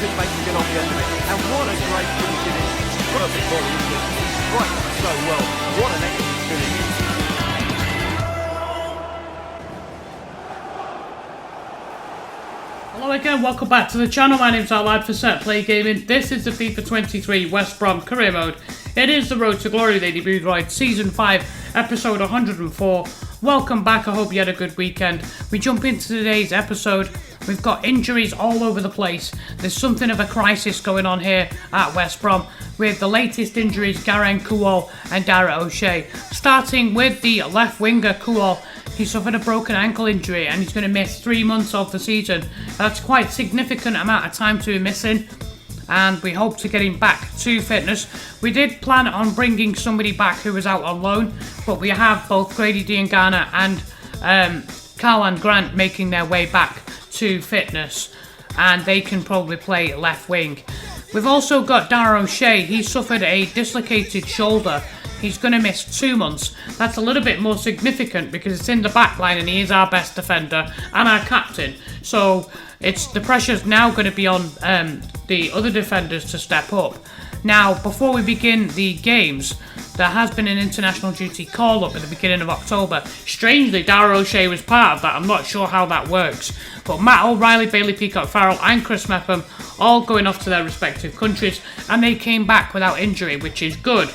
couldn't make a get on the end of it. And what a great finish it is. Perfect volley, isn't it? Right so well. What an excellent finish. Hello again, welcome back to the channel. My name's Lad for Set Play Gaming. This is the FIFA 23 West Brom Career Mode. It is the Road to Glory with Aidy Boothroyd, Season 5, Episode 104. Welcome back, I hope you had a good weekend. We jump into today's episode. We've got injuries all over the place. There's something of a crisis going on here at West Brom, with the latest injuries Garang, Kuol and Dara O'Shea. Starting with the left winger, Kuol. He suffered a broken ankle injury and he's going to miss 3 months of the season. That's quite a significant amount of time to be missing, and we hope to get him back to fitness. We did plan on bringing somebody back who was out on loan, but we have both Grady Diangana and Carl Grant making their way back to fitness, and they can probably play left wing. We've also got Dara O'Shea. He suffered a dislocated shoulder. He's going to miss 2 months. That's a little bit more significant because it's in the back line and he is our best defender and our captain. So the pressure's now going to be on the other defenders to step up. Now, before we begin the games, there has been an international duty call-up at the beginning of October. Strangely, Dara O'Shea was part of that. I'm not sure how that works. But Matt O'Reilly, Bailey Peacock-Farrell and Chris Mepham all going off to their respective countries, and they came back without injury, which is good,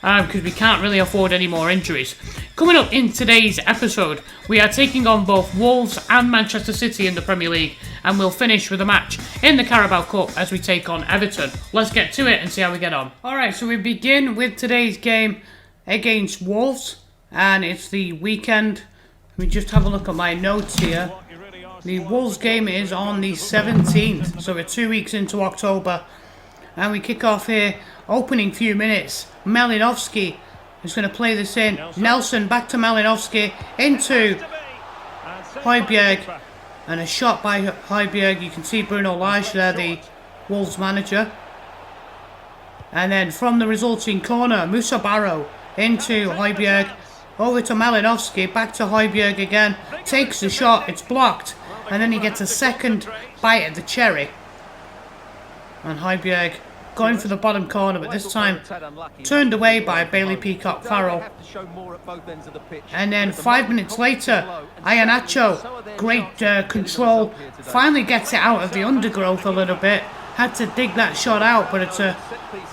because we can't really afford any more injuries. Coming up in today's episode, we are taking on both Wolves and Manchester City in the Premier League, and we'll finish with a match in the Carabao Cup as we take on Everton. Let's get to it and see how we get on. Alright, so we begin with today's game against Wolves, and it's the weekend. Let me just have a look at my notes here. The Wolves game is on the 17th, so we're 2 weeks into October, and we kick off here. Opening few minutes, Malinovsky is going to play this in. Nelson back to Malinovsky, into Højbjerg, and a shot by Højbjerg. You can see Bruno Lage there, the Wolves manager. And then from the resulting corner, Musa Barrow into Højbjerg, over to Malinovsky, back to Højbjerg again, takes the shot, it's blocked, and then he gets a second bite at the cherry. And Højbjerg going for the bottom corner, but this time turned away by Bailey Peacock-Farrell. And then 5 minutes later, Iheanacho, great control, finally gets it out of the undergrowth a little bit. Had to dig that shot out, but it's a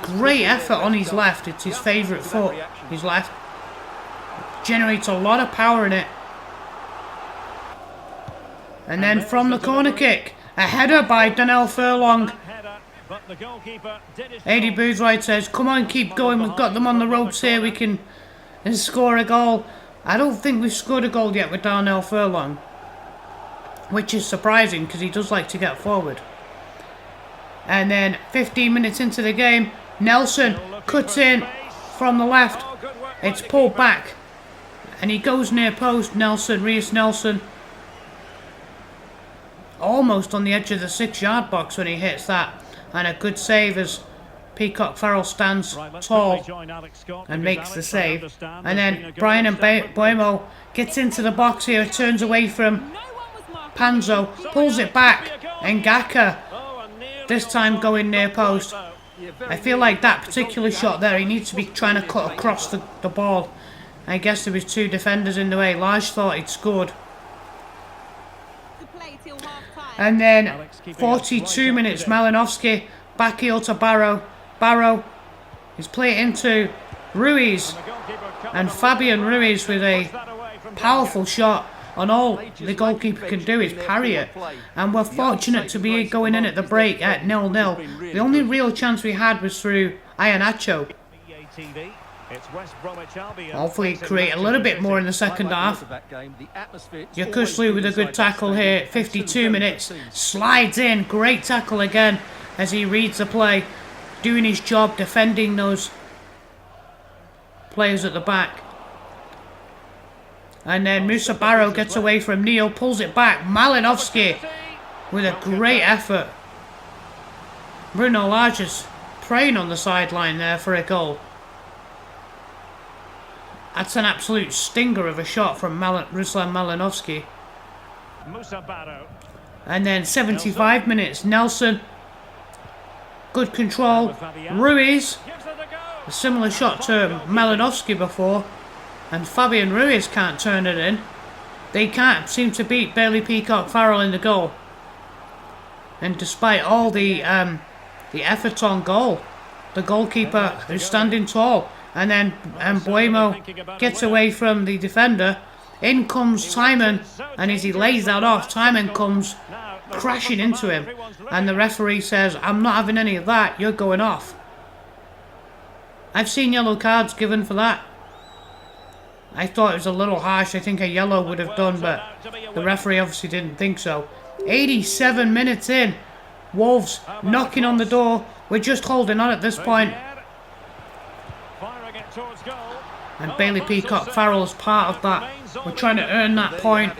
great effort on his left. It's his favourite foot, his left. Generates a lot of power in it. And then from the corner kick, a header by Daniel Furlong. Aidy Boothroyd says, come on, keep going, we've got them on the ropes here, we can score a goal. I don't think we've scored a goal yet with Darnell Furlong, which is surprising because he does like to get forward. And then 15 minutes into the game, Nelson cuts in from the left, it's pulled back, and he goes near post. Reiss Nelson, almost on the edge of the 6-yard box when he hits that. And a good save as Peacock-Farrell stands tall and makes the save. And then Brian Mbeumo gets into the box here, turns away from Panzo, pulls it back, and Ngaka this time going near post. I feel like that particular shot there, he needs to be trying to cut across the ball. I guess there was 2 defenders in the way. Lage thought he'd scored. And then 42 minutes, Malinovsky back heel to Barrow. Barrow is played into Ruiz, and Fabian Ruiz with a powerful shot, and all the goalkeeper can do is parry it. And we're fortunate to be going in at the break at 0-0. The only real chance we had was through Iheanacho. Hopefully create a little bit more in the second half. Yakuslu with a good tackle here. 52 minutes. Slides in. Great tackle again as he reads the play. Doing his job, defending those players at the back. And then Musa Barrow gets away from Neil. Pulls it back. Malinovsky with a great effort. Bruno Lage is praying on the sideline there for a goal. That's an absolute stinger of a shot from Ruslan Malinovsky. And then 75 minutes, Nelson Good control. Ruiz. A similar shot to Malinovsky before. And Fabian Ruiz can't turn it in. They can't seem to beat Bailey Peacock-Farrell in the goal. And despite all the effort on goal, the goalkeeper is standing tall. And then Bueno gets away from the defender. In comes Timon, and as he lays that off, Timon comes crashing into him. And the referee says, I'm not having any of that, you're going off. I've seen yellow cards given for that. I thought it was a little harsh. I think a yellow would have done, but the referee obviously didn't think so. 87 minutes in. Wolves knocking on the door. We're just holding on at this point. And Bailey Peacock-Farrell is part of that. We're trying to earn that point.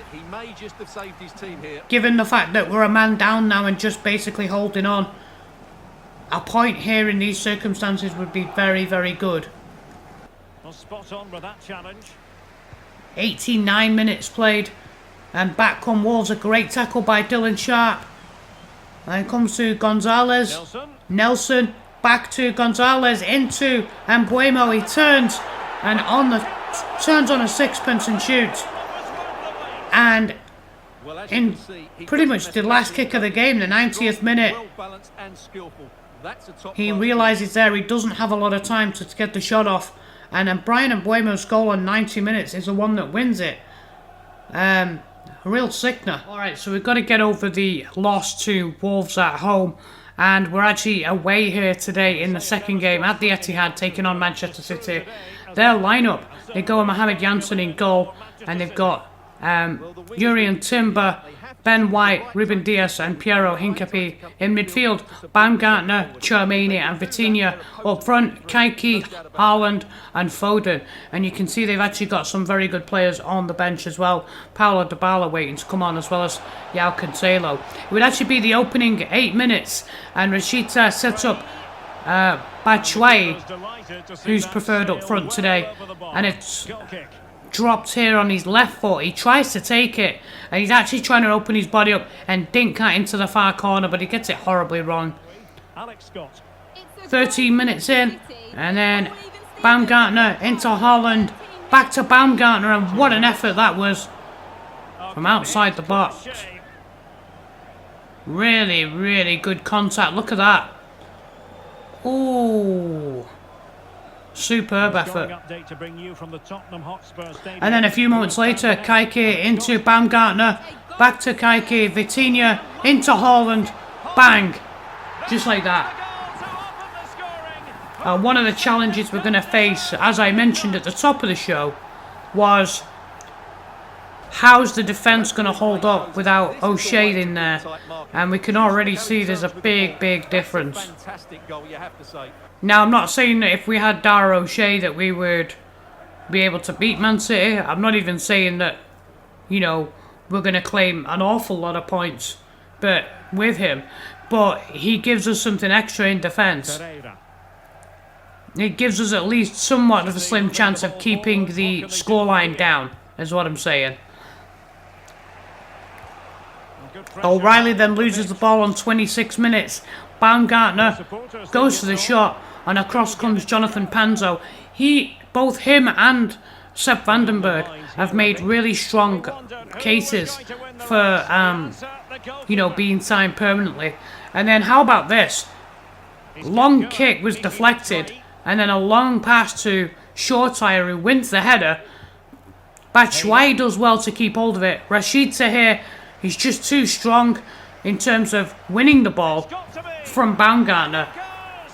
Given the fact that we're a man down now and just basically holding on, a point here in these circumstances would be very, very good. Spot on with that challenge. 89 minutes played. And back come Wolves. A great tackle by Dylan Sharp. And it comes to Gonzalez. Nelson. Back to Gonzalez. Into Mbeumo. He turns. And turns on a sixpence and shoots. And in pretty much the last kick of the game, the 90th minute, he realises there he doesn't have a lot of time to get the shot off. And then Brian Mbeumo's goal on 90 minutes is the one that wins it. A real sickener. Alright, so we've got to get over the loss to Wolves at home. And we're actually away here today in the second game at the Etihad, taking on Manchester City. Their lineup, they go with Mohamed Janssen in goal. And they've got Jurriën Timber, Ben White, Ruben Dias and Piero Hincapié in midfield. Baumgartner, Tchouaméni and Vitinha up front. Kayky, Haaland and Foden. And you can see they've actually got some very good players on the bench as well. Paulo Dybala waiting to come on, as well as João Cancelo. It would actually be the opening 8 minutes, and Rashica sets up Batshuayi, who's preferred up front today, and it's dropped here on his left foot. He tries to take it, and he's actually trying to open his body up and dink that into the far corner, but he gets it horribly wrong. 13 minutes in, and then Baumgartner into Haaland, back to Baumgartner, and what an effort that was from outside the box. Really, really good contact. Look at that. Ooh. Superb effort. And then a few moments later, Kayky into Baumgartner, back to Kayky, Vitinha into Haaland, bang, just like that. One of the challenges we're going to face, as I mentioned at the top of the show, was how's the defence going to hold up without O'Shea in there? And we can already see there's a big, big difference. Now, I'm not saying that if we had Dara O'Shea that we would be able to beat Man City. I'm not even saying that, you know, we're going to claim an awful lot of points with him. But he gives us something extra in defence. It gives us at least somewhat of a slim chance of keeping the scoreline down, is what I'm saying. O'Reilly then loses the ball on 26 minutes. Baumgartner goes for the shot, and across comes Jonathan Panzo. Both him and Sepp Vandenberg have made really strong cases for, you know, being signed permanently. And then how about this? Long kick was deflected, and then a long pass to Shortire, who wins the header. Batshuayi does well to keep hold of it. Rashica here, he's just too strong in terms of winning the ball from Baumgartner.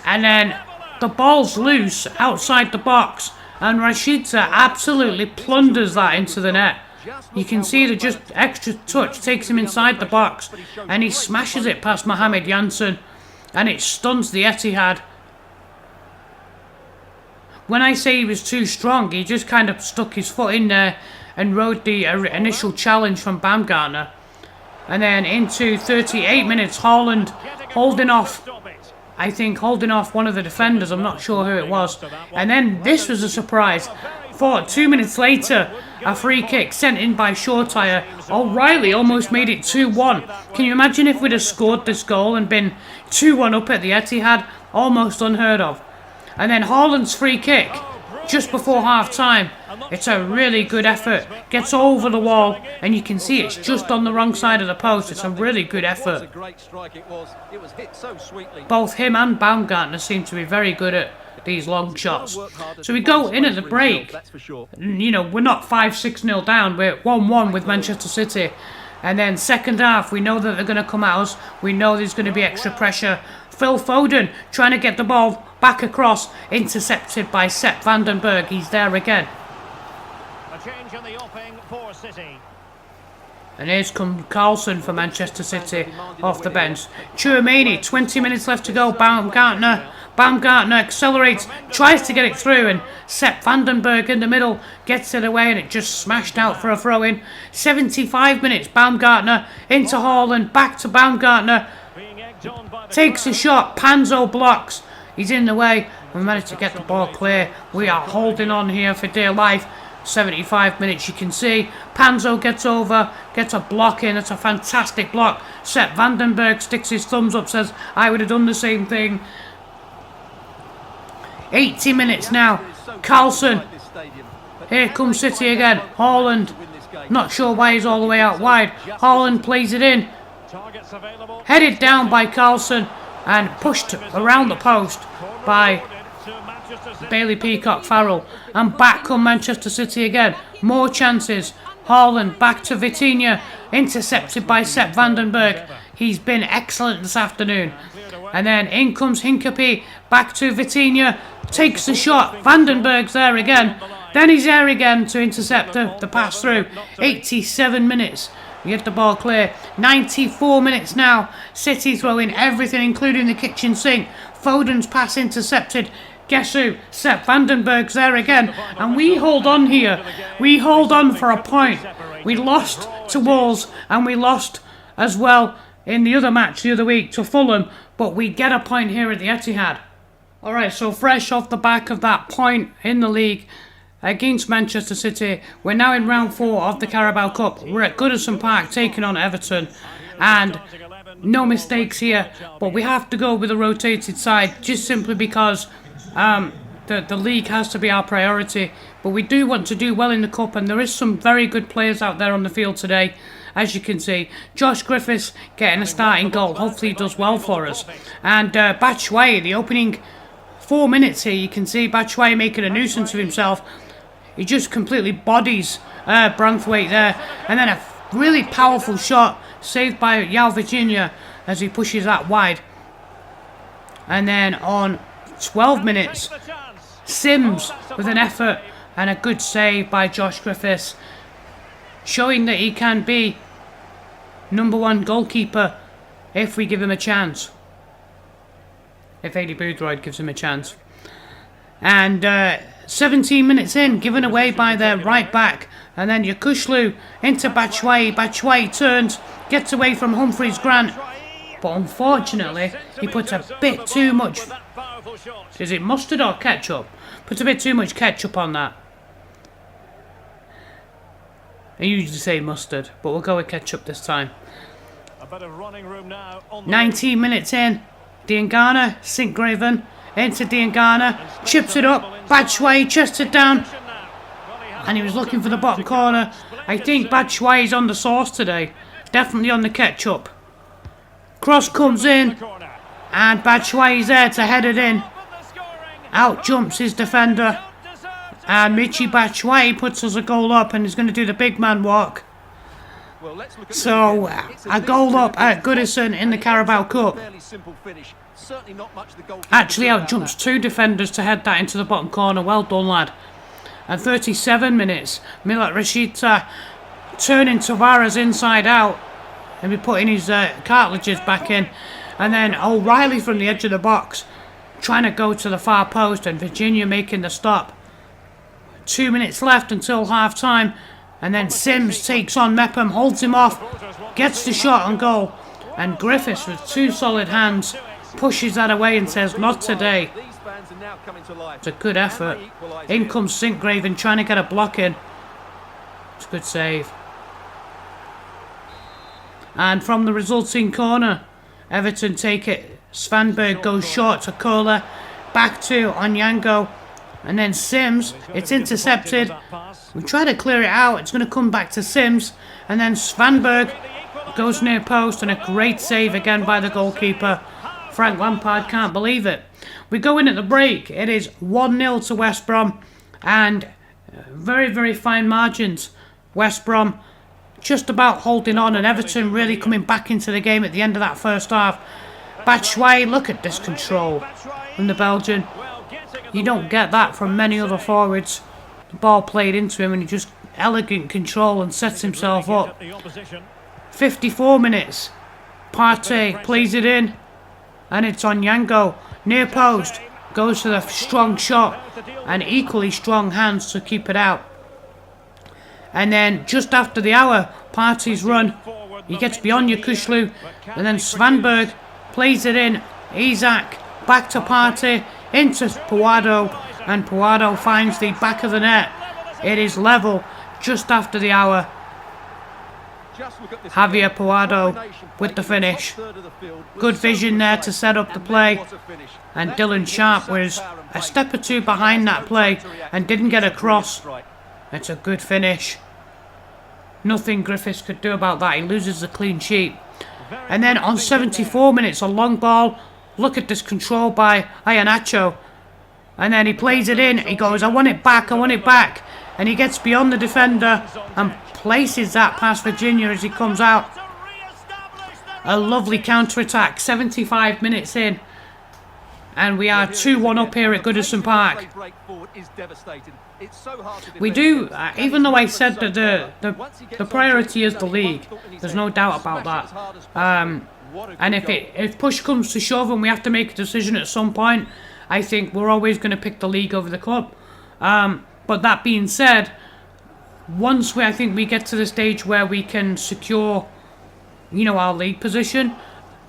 And then the ball's loose outside the box, and Rashica absolutely plunders that into the net. You can see the just extra touch takes him inside the box, and he smashes it past Mohamed Janssen, and it stuns the Etihad. When I say he was too strong, he just kind of stuck his foot in there and rode the initial challenge from Baumgartner. And then into 38 minutes, Haaland holding off one of the defenders. I'm not sure who it was. And then this was a surprise. 2 minutes later, a free kick sent in by Shortire. O'Reilly almost made it 2-1. Can you imagine if we'd have scored this goal and been 2-1 up at the Etihad? Almost unheard of. And then Haaland's free kick, just before half-time. It's a really good effort. Gets over the wall, and you can see it's just on the wrong side of the post. It's a really good effort. Both him and Baumgartner seem to be very good at these long shots. So we go in at the break. You know, we're not 5-6-0 down. We're 1-1 with Manchester City. And then second half, we know that they're going to come at us. We know there's going to be extra pressure. Phil Foden trying to get the ball back across, intercepted by Sepp Vandenberg. He's there again. A change in the offing for City. And here's come Carlson for Manchester City off the bench. Tchouaméni, 20 minutes left to go. Baumgartner accelerates, tries to get it through, and Sepp Vandenberg in the middle gets it away, and it just smashed out for a throw-in. 75 minutes, Baumgartner into Haaland, back to Baumgartner. Takes a shot, Panzo blocks. He's in the way. We managed to get the ball clear. We are holding on here for dear life. 75 minutes, you can see. Panzo gets over, gets a block in. It's a fantastic block. Sepp Vandenberg sticks his thumbs up, says, I would have done the same thing. 80 minutes now. Carlson. Here comes City again. Haaland. Not sure why he's all the way out wide. Haaland plays it in. Headed down by Carlson and pushed around the post by Bailey Peacock-Farrell. And back come Manchester City again. More chances. Haaland back to Vitinha. Intercepted by Sepp Vandenberg. He's been excellent this afternoon. And then in comes Hincapie. Back to Vitinha. Takes the shot. Vandenberg's there again. Then he's there again to intercept the pass through. 87 minutes. We get the ball clear. 94 minutes now. City throwing everything, including the kitchen sink. Foden's pass intercepted. Guess who? Sepp Vandenberg's there again. And we hold on here. We hold on for a point. We lost to Wolves, and we lost as well in the other match the other week to Fulham. But we get a point here at the Etihad. Alright, so fresh off the back of that point in the league against Manchester City, we're now in round 4 of the Carabao Cup. We're at Goodison Park taking on Everton, and no mistakes here, but we have to go with a rotated side just simply because the league has to be our priority. But we do want to do well in the Cup, and there is some very good players out there on the field today. As you can see, Josh Griffiths getting a starting goal. Hopefully he does well for us. And Batshuayi, the opening 4 minutes here, you can see Batshuayi making a nuisance of himself. He just completely bodies Branthwaite there. And then a really powerful shot saved by Yao Virginia as he pushes that wide. And then on 12 minutes, Sims with an effort and a good save by Josh Griffiths, showing that he can be #1 goalkeeper if we give him a chance. If Aidy Boothroyd gives him a chance. And 17 minutes in, given away by their right back. And then Yakushlu into Batshuayi. Batshuayi turns, gets away from Humphreys Grant. But unfortunately, he puts a bit too much. Is it mustard or ketchup? Puts a bit too much ketchup on that. I usually say mustard, but we'll go with ketchup this time. 19 minutes in. Diangana, Sinkgraven, into Diangana, chips it up, Batshuayi chested down, and he was looking for the bottom corner. I think Batshuayi's on the sauce today, definitely on the ketchup. Cross comes in, and Batshuayi's there to head it in. Out jumps his defender, and Michy Batshuayi puts us a goal up, and he's going to do the big man walk. So, a goal up at Goodison in the Carabao Cup. Actually out jumps 2 defenders to head that into the bottom corner. Well done, lad. And 37 minutes. Milat Rashica turning Tavares inside out. And be putting his cartilages back in. And then O'Reilly from the edge of the box, trying to go to the far post, and Virginia making the stop. 2 minutes left until half time. And then Sims takes on Mepham, holds him off, gets the shot on goal, and Griffiths with 2 solid hands pushes that away and says, not today. plans are now coming to life. It's a good effort. In comes Sinkgraven trying to get a block in. It's a good save. And from the resulting corner, Everton take it. Svanberg goes short to Kuol, back to Onyango, and then Sims. It's intercepted. We try to clear it out. It's going to come back to Sims, and then Svanberg goes near post, and a great save again by the goalkeeper. Frank Lampard can't believe it. We go in at the break. It is 1-0 to West Brom, and very, very fine margins. West Brom just about holding on, and Everton really coming back into the game at the end of that first half. Batshuayi, look at this control from the Belgian. You don't get that from many other forwards. The ball played into him and he just elegant control and sets himself up. 54 minutes. Partey plays it in, and it's Onyango. Near post, goes to the strong shot, and equally strong hands to keep it out. And then just after the hour, Partey's run, he gets beyond Yakushlu, and then Svanberg plays it in. Isak back to Partey, into Puado, and Puado finds the back of the net. It is level just after the hour. Javier Puado with the finish. Good vision there to set up the play, and Dylan Sharp was a step or two behind that play and didn't get across. It's a good finish. Nothing Griffiths could do about that. He loses the clean sheet. And then on 74 minutes, a long ball. Look at this control by Iheanacho. And then he plays it in. He goes, I want it back, I want it back. And he gets beyond the defender and places that past Virginia as he comes out. A lovely counter-attack, 75 minutes in. And we are 2-1 up here at Goodison Park. We do, even though I said that the priority is the league, there's no doubt about that. And if push comes to shove and we have to make a decision at some point, I think we're always going to pick the league over the club. But that being said, once I think we get to the stage where we can secure, our league position,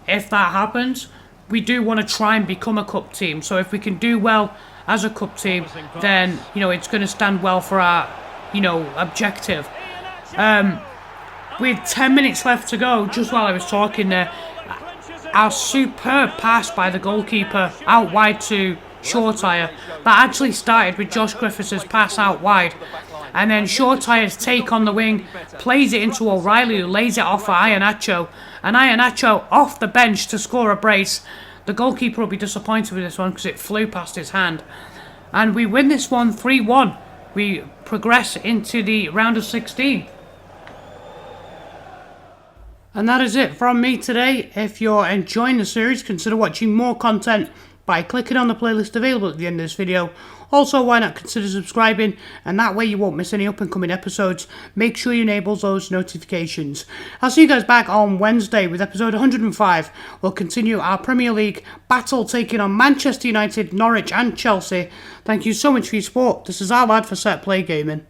if that happens, we do want to try and become a cup team. So if we can do well as a cup team, then it's going to stand well for our objective. With 10 minutes left to go, just while I was talking there, our superb pass by the goalkeeper out wide to Shortire, that actually started with Josh Griffiths' pass out wide, and then Shortire's take on the wing plays it into O'Reilly, who lays it off for Iheanacho, and Iheanacho off the bench to score a brace. The goalkeeper will be disappointed with this one because it flew past his hand, and we win this one 3-1. We progress into the round of 16. And that is it from me today. If you're enjoying the series, consider watching more content by clicking on the playlist available at the end of this video. Also, why not consider subscribing, and that way you won't miss any up and coming episodes. Make sure you enable those notifications. I'll see you guys back on Wednesday with episode 105. We'll continue our Premier League battle taking on Manchester United, Norwich and Chelsea. Thank you so much for your support. This is our lad for Set Play Gaming.